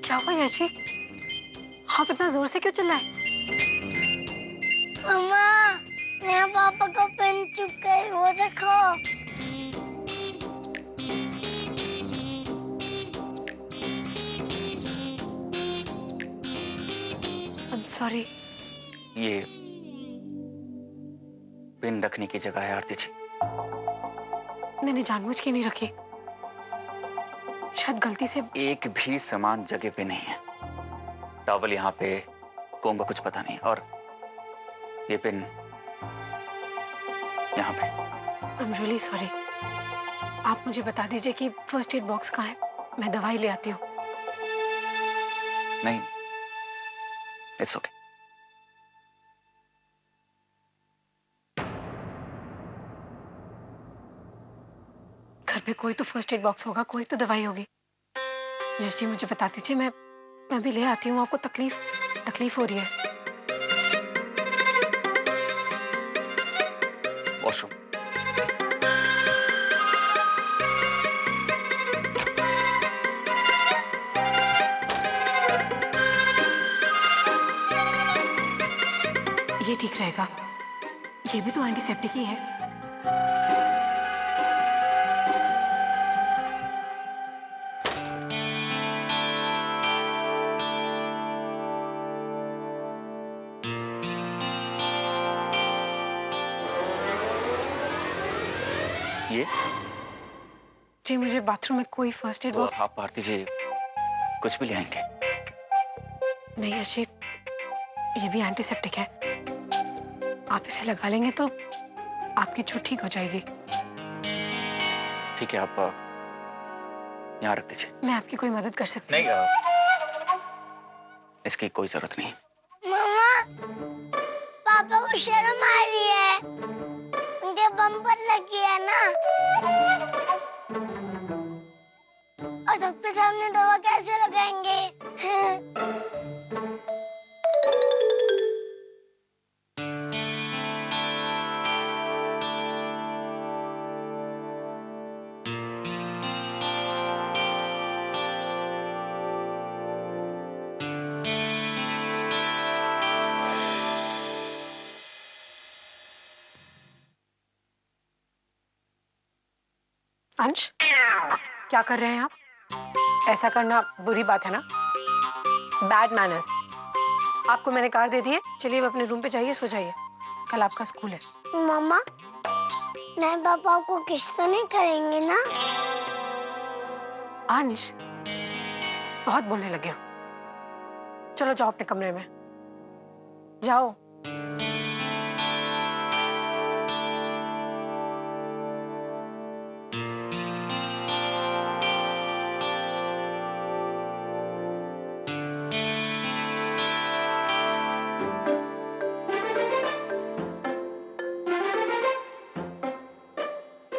क्या हुआ यशी? आप इतना जोर से क्यों चिल्लाए? मम्मा, मेरा पापा का पेन चुप गई, वो देखो। I'm sorry. ये पेन रखने की जगह है आरती जी। मैंने जानबूझ के नहीं रखी, शायद गलती से। एक भी समान जगह पे नहीं है। टॉवल यहाँ पे, कोंबा कुछ पता नहीं, और ये पेन यहाँ पे। I'm really sorry. आप मुझे बता दीजिए कि फर्स्ट एड बॉक्स कहाँ है, मैं दवाई ले आती हूँ। नहीं, इट्स ओके। घर पे कोई तो फर्स्ट एड बॉक्स होगा, कोई तो दवाई होगी। जैसे मुझे बता दीजिए, मैं भी ले आती हूँ। आपको तकलीफ हो रही है? वॉशरूम। ये ठीक रहेगा, ये भी तो एंटीसेप्टिक ही है। ये जी, मुझे बाथरूम में कोई फर्स्ट एड बॉक्स। आप आरती जी कुछ भी ले आएंगे? नहीं अशी, ये भी एंटीसेप्टिक है। आप इसे लगा लेंगे तो आपकी चोट ठीक हो जाएगी। ठीक है, आप यहाँ रख दीजिए। मैं आपकी कोई मदद कर सकती हूँ? नहीं, इसकी कोई जरूरत नहीं। मम्मा, पापा को शर्म आ रही है, उनके बम पर लगी है ना। और सबके सामने दवा कैसे लगाएंगे? अंश, क्या कर रहे हैं आप? ऐसा करना बुरी बात है ना, बैड मैनर्स। आपको मैंने कार दे दी है, चलिए अब अपने रूम पे जाइए, सो जाइए, कल आपका स्कूल है। मम्मा, नहीं पापा को किस तो नहीं करेंगे ना? अंश, बहुत बोलने लगे हो। चलो जाओ अपने कमरे में, जाओ।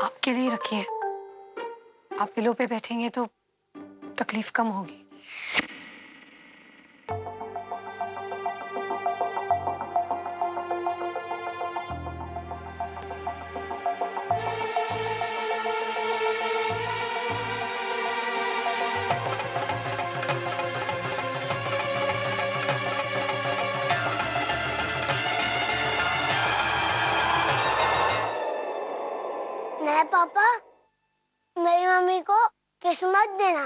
आपके लिए रखी है, आप पिलो पे बैठेंगे तो तकलीफ कम होगी। नहीं पापा, मेरी मम्मी को किस्मत देना।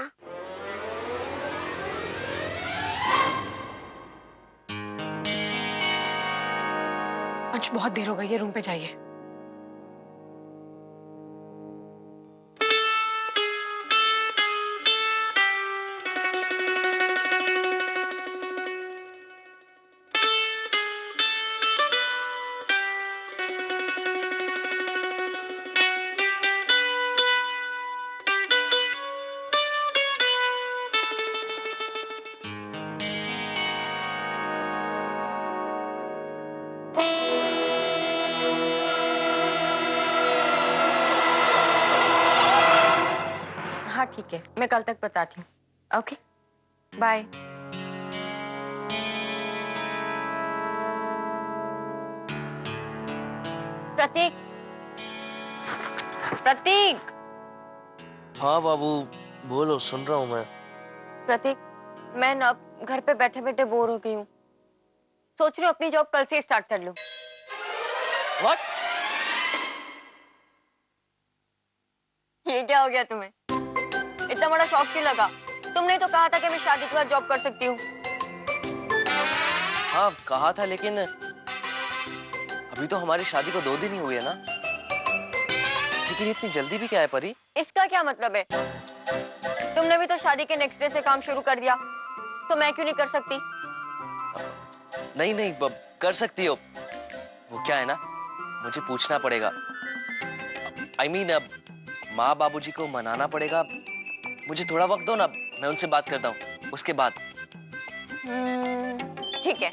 अंश, बहुत देर हो गई है, रूम पे जाइए। हाँ ठीक है, मैं कल तक बताती हूँ। Okay, bye. प्रतीक, प्रतीक। हाँ बाबू, बोलो, सुन रहा हूँ मैं। प्रतीक, मैं ना घर पे बैठे बैठे बोर हो गई हूँ। सोच रही हूँ अपनी जॉब कल से स्टार्ट कर लूँ। व्हाट? ये क्या हो गया तुम्हें? इतना बड़ा शौक क्यों लगा? तुमने तो कहा था कि मैं शादी के बाद जॉब कर सकती हूँ। हाँ कहा था, लेकिन अभी तो हमारी शादी को 2 दिन ही हुए ना। लेकिन इतनी जल्दी भी क्या है परी? इसका क्या मतलब है? तुमने भी तो शादी के नेक्स्ट डे से काम शुरू कर दिया, तो मैं क्यों नहीं कर सकती? नहीं नहीं, कर सकती हो। वो क्या है ना, मुझे पूछना पड़ेगा। I mean, अब माँ बाबूजी को मनाना पड़ेगा। मुझे थोड़ा वक्त दो ना, मैं उनसे बात करता हूँ, उसके बाद। ठीक है,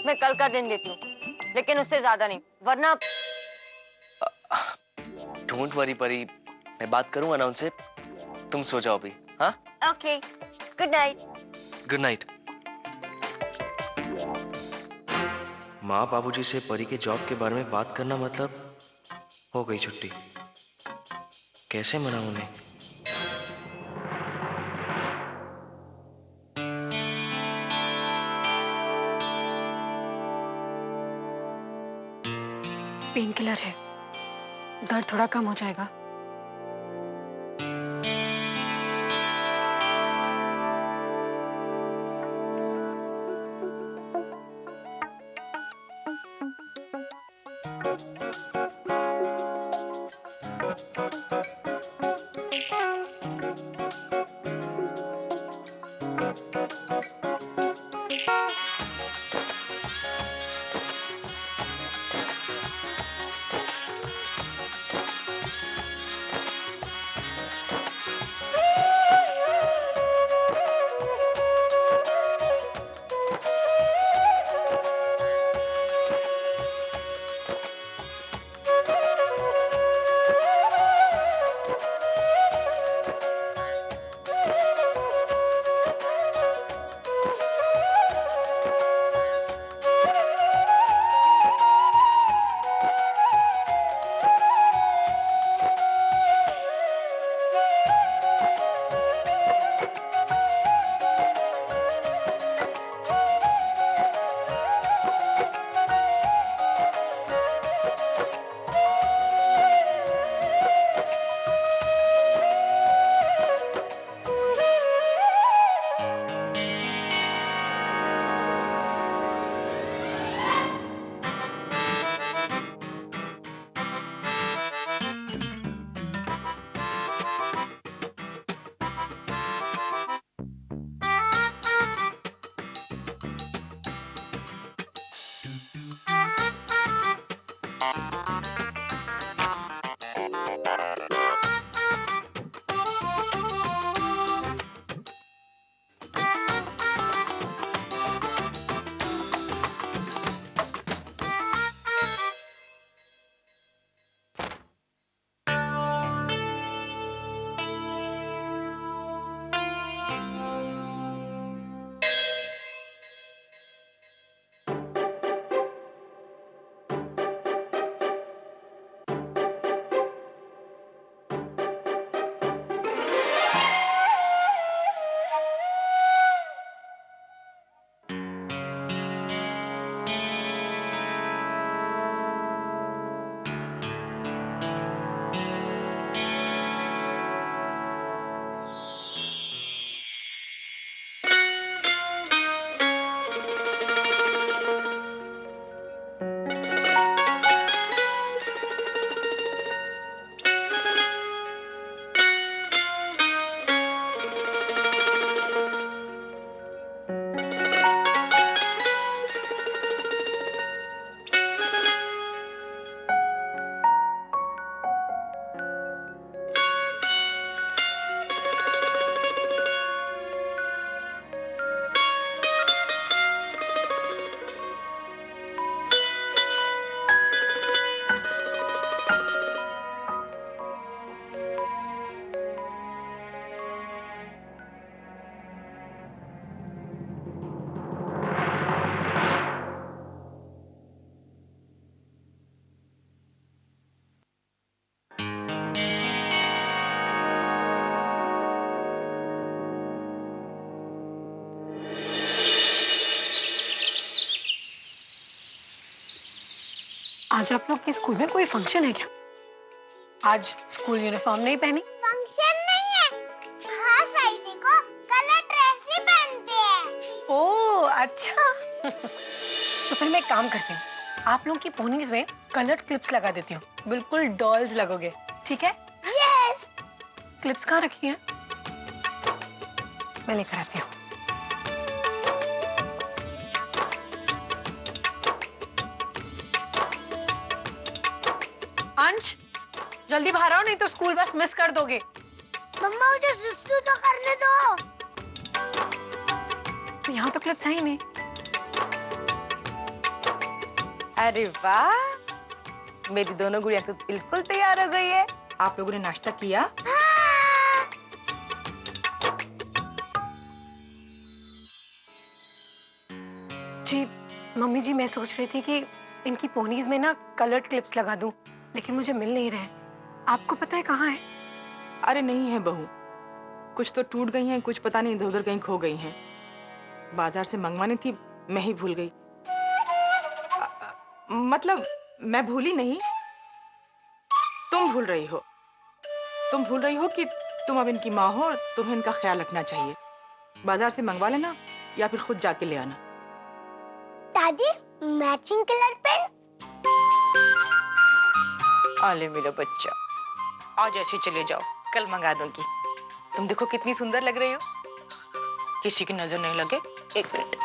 मैं कल का दिन देती हूँ, लेकिन उससे ज्यादा नहीं, वरना। डोंट वरी परी, मैं बात करूंगा ना उनसे। तुम सो जाओ अभी। हाँ, okay, good night. Good night. माँ बाबूजी से परी के जॉब के बारे में बात करना मतलब हो गई छुट्टी। कैसे मनाऊं उन्हें? पेन किलर है, दर्द थोड़ा कम हो जाएगा। आज आप लोग के स्कूल में कोई फंक्शन है क्या? आज स्कूल यूनिफॉर्म नहीं पहनी? फंक्शन नहीं है, हाँ साइडी को कलर ड्रेस ही पहनते हैं। ओह अच्छा। तो फिर मैं एक काम करती हूँ, आप लोगों की पोनीज में कलर्ड क्लिप्स लगा देती हूँ, बिल्कुल डॉल्स लगोगे, ठीक है? यस। क्लिप्स कहाँ रखी हैं? मैं लेकर आती हूँ। अंश, जल्दी बाहर आओ नहीं तो स्कूल बस मिस कर दोगे। मम्मा मुझे सुसु तो करने दो। यहाँ तो क्लिप्स है ही नहीं। अरे वाह, मेरी दोनों गुड़िया तो बिल्कुल तैयार हो गई है। आप लोगों ने नाश्ता किया? जी मम्मी जी, मैं सोच रही थी कि इनकी पोनीज में ना कलर्ड क्लिप्स लगा दूं, लेकिन मुझे मिल नहीं रहे। आपको पता है कहाँ है? अरे नहीं है बहू, कुछ तो टूट गई हैं, कुछ पता नहीं इधर उधर कहीं खो गई हैं। बाजार से मंगवानी थी, मैं ही भूल गई। मतलब मैं भूली नहीं, तुम भूल रही हो। तुम भूल रही हो कि तुम अब इनकी माँ हो और तुम्हें इनका ख्याल रखना चाहिए। बाजार से मंगवा लेना या फिर खुद जाके ले आना। दादी मैचिंग कलर पेन। आले मेरा बच्चा, आज ऐसे चले जाओ, कल मंगा दूंगी। तुम देखो कितनी सुंदर लग रही हो, किसी की नजर नहीं लगे। एक मिनट,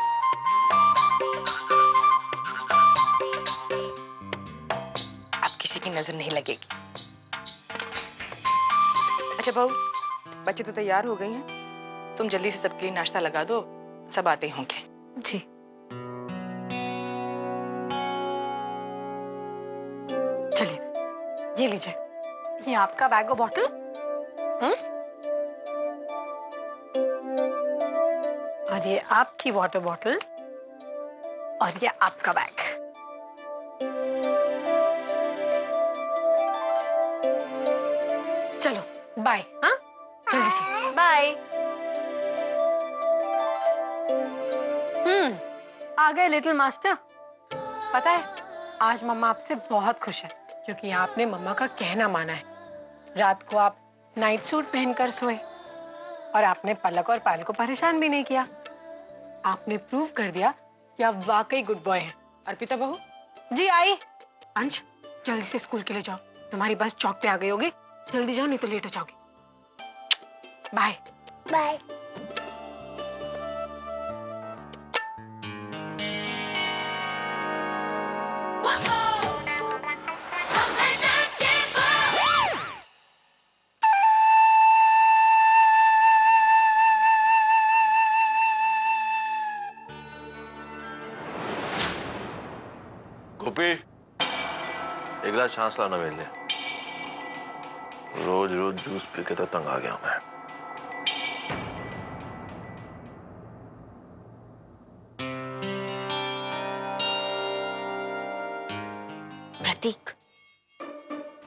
अब किसी की नजर नहीं लगेगी। अच्छा बहू, बच्चे तो तैयार हो गए हैं, तुम जल्दी से सबके लिए नाश्ता लगा दो, सब आते होंगे। जी। चलिए, ये लीजिए, ये आपका बैग और बॉटल। और ये आपकी वाटर बॉटल और ये आपका बैग। चलो बाय। हाँ, जल्दी से बाय। आ गए लिटिल मास्टर। पता है, आज मम्मा आपसे बहुत खुश है क्योंकि आपने मम्मा का कहना माना है। रात को आप नाइट सूट पहनकर सोए और आपने पलक और पायल को परेशान भी नहीं किया। आपने प्रूव कर दिया कि आप वाकई गुड बॉय हैं। अर्पिता बहू, जी आई। अंश, जल्दी से स्कूल के लिए जाओ, तुम्हारी बस चौक पे आ गई होगी। जल्दी जाओ नहीं तो लेट हो जाओगी। Bye bye. गोपी, एक गिलास छाछ लाना मेरे लिए। रोज रोज जूस पी के तो तंग आ गया मैं। प्रतीक,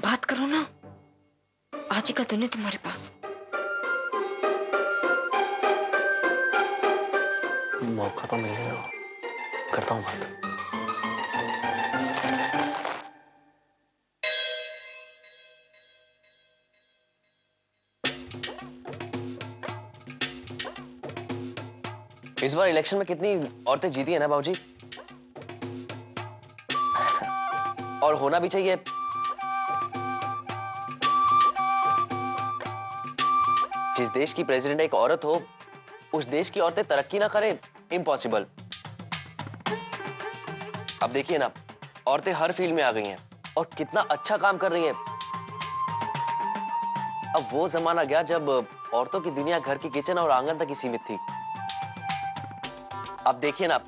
बात करो ना, आज ही का दिन है तुम्हारे पास। मौका तो मिलेगा, करता हूँ बात। इस बार इलेक्शन में कितनी औरतें जीती है ना बाबूजी, और होना भी चाहिए। जिस देश की प्रेसिडेंट एक औरत हो, उस देश की औरतें तरक्की ना करें, इम्पॉसिबल। अब देखिए ना, औरतें हर फील्ड में आ गई हैं और कितना अच्छा काम कर रही हैं। अब वो जमाना गया जब औरतों की दुनिया घर की किचन और आंगन तक ही सीमित थी। अब देखिए ना,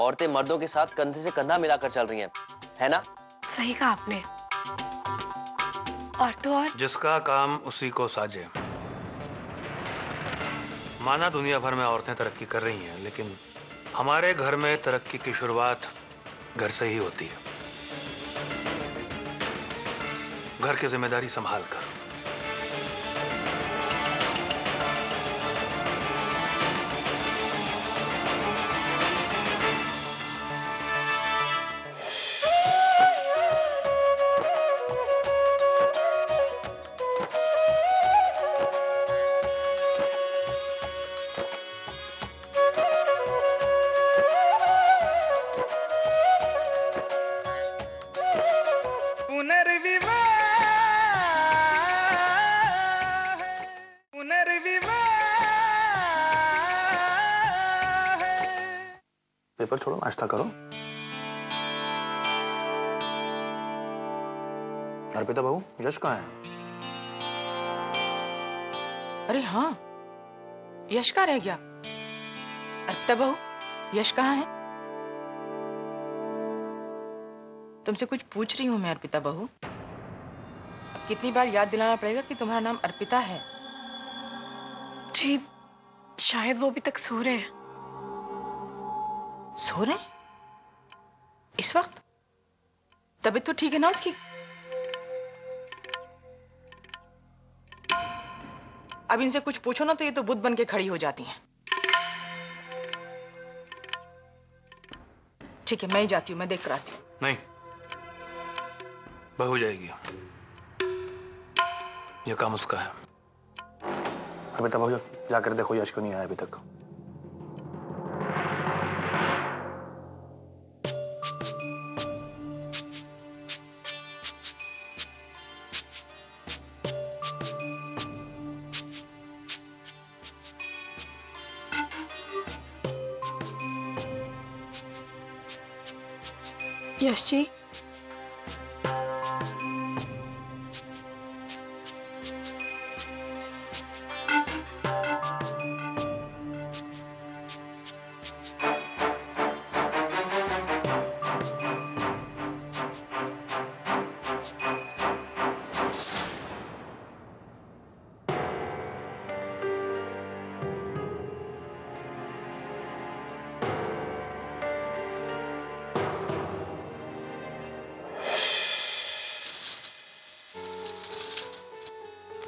औरतें मर्दों के साथ कंधे से कंधा मिलाकर चल रही हैं, है ना? सही कहा आपने। और तो और, जिसका काम उसी को साजे। माना दुनिया भर में औरतें तरक्की कर रही हैं, लेकिन हमारे घर में तरक्की की शुरुआत घर से ही होती है। घर की जिम्मेदारी संभाल कर। पेपर छोड़ो, नाश्ता करो। अर्पिता बहू, यश कहाँ है? अरे हाँ, यश कहाँ रह गया? अर्पिता बहू, यश कहाँ है? तुमसे कुछ पूछ रही हूँ मैं अर्पिता बहू। कितनी बार याद दिलाना पड़ेगा कि तुम्हारा नाम अर्पिता है? जी शायद वो अभी तक सो रहे हैं। सो रहे हैं? इस वक्त? तबीयत तो ठीक है ना उसकी? अब इनसे कुछ पूछो ना तो ये तो बुद्ध बन के खड़ी हो जाती हैं। ठीक है, मैं ही जाती हूँ, मैं देख कर आती हूँ। नहीं, बहू जाएगी। ये काम उसका है। अर्पिता बहू, जाकर देखो यश क्यों नहीं आया अभी तक। यश जी,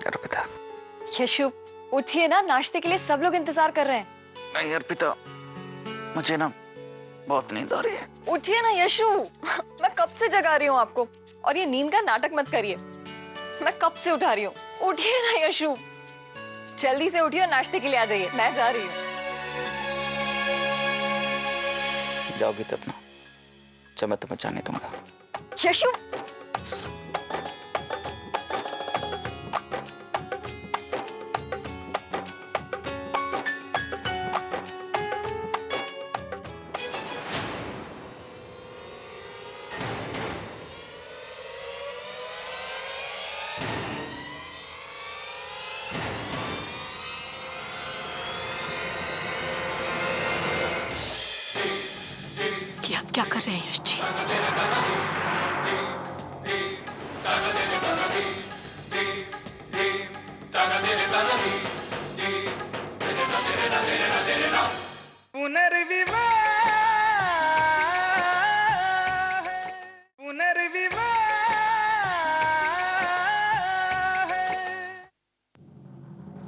अर्पिता। यशु, उठिए ना, नाश्ते के लिए सब लोग इंतजार कर रहे हैं। नहीं अर्पिता, मुझे ना बहुत नींद आ रही है। उठिए ना यशु, मैं कब से जगा रही हूँ आपको, और ये नींद का नाटक मत करिए। मैं कब से उठा रही हूँ, उठिए ना यशु, जल्दी से उठिए और नाश्ते के लिए आ जाइए, मैं जा रही हूँ। जाओगी तब ना जब मैं तुम्हें जाने दूंगा। यशु, कि आप क्या कर रहे हैं यश जी?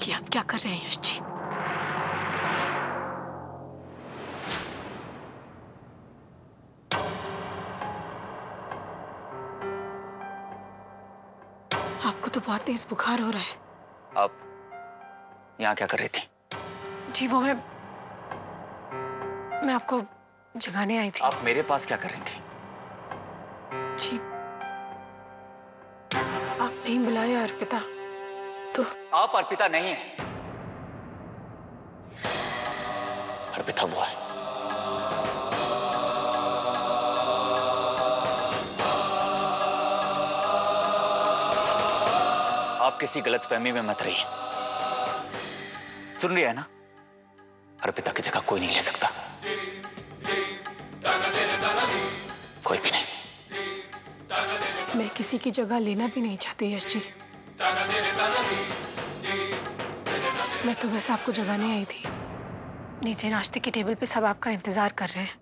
कि आप क्या कर रहे हैं यश जी? आपको तो बहुत तेज बुखार हो रहा है। आप यहाँ क्या कर रही थी? जी वो मैं आपको जगाने आई थी। आप मेरे पास क्या कर रही थी? जी आप नहीं बुलाया अर्पिता तो? आप अर्पिता नहीं है, अर्पिता वो है। आप किसी गलतफहमी में मत रहिए। सुन रही है ना, अर्पिता की जगह कोई नहीं ले सकता, कोई भी नहीं। मैं किसी की जगह लेना भी नहीं चाहती यश जी। मैं तो बस आपको जगाने आई थी। नीचे नाश्ते की टेबल पे सब आपका इंतजार कर रहे हैं,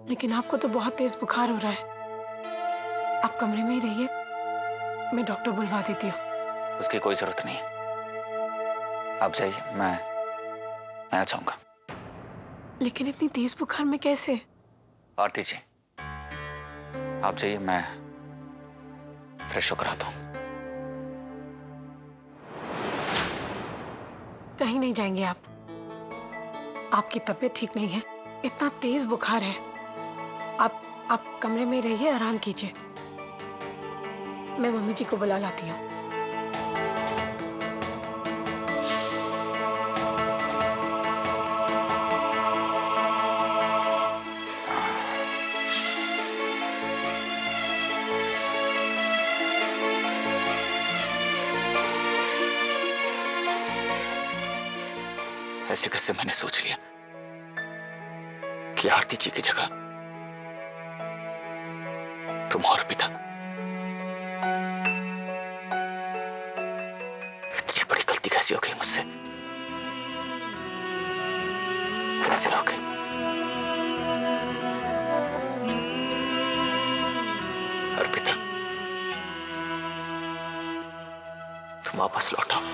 लेकिन आपको तो बहुत तेज बुखार हो रहा है। आप कमरे में ही रहिए, मैं डॉक्टर बुलवा देती हूँ। उसकी कोई जरूरत नहीं है, आप जाइए, मैं आ जाऊंगा। लेकिन इतनी तेज बुखार में कैसे? आरती जी आप जाइए, मैं फ्रेश होकर आता हूँ। कहीं नहीं जाएंगे आप। आपकी तबीयत ठीक नहीं है, इतना तेज बुखार है। आप कमरे में रहिए, आराम कीजिए। मैं मम्मी जी को बुला लाती हूँ। कैसे कैसे मैंने सोच लिया कि आरती जी की जगह तुम और पिता। इतनी बड़ी गलती कैसे हो गई मुझसे? कैसे हो गई? अर्पिता, तुम वापस लौटाओ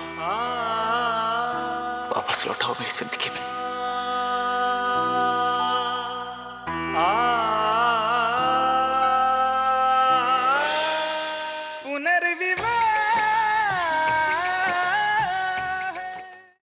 मेरी जिंदगी में।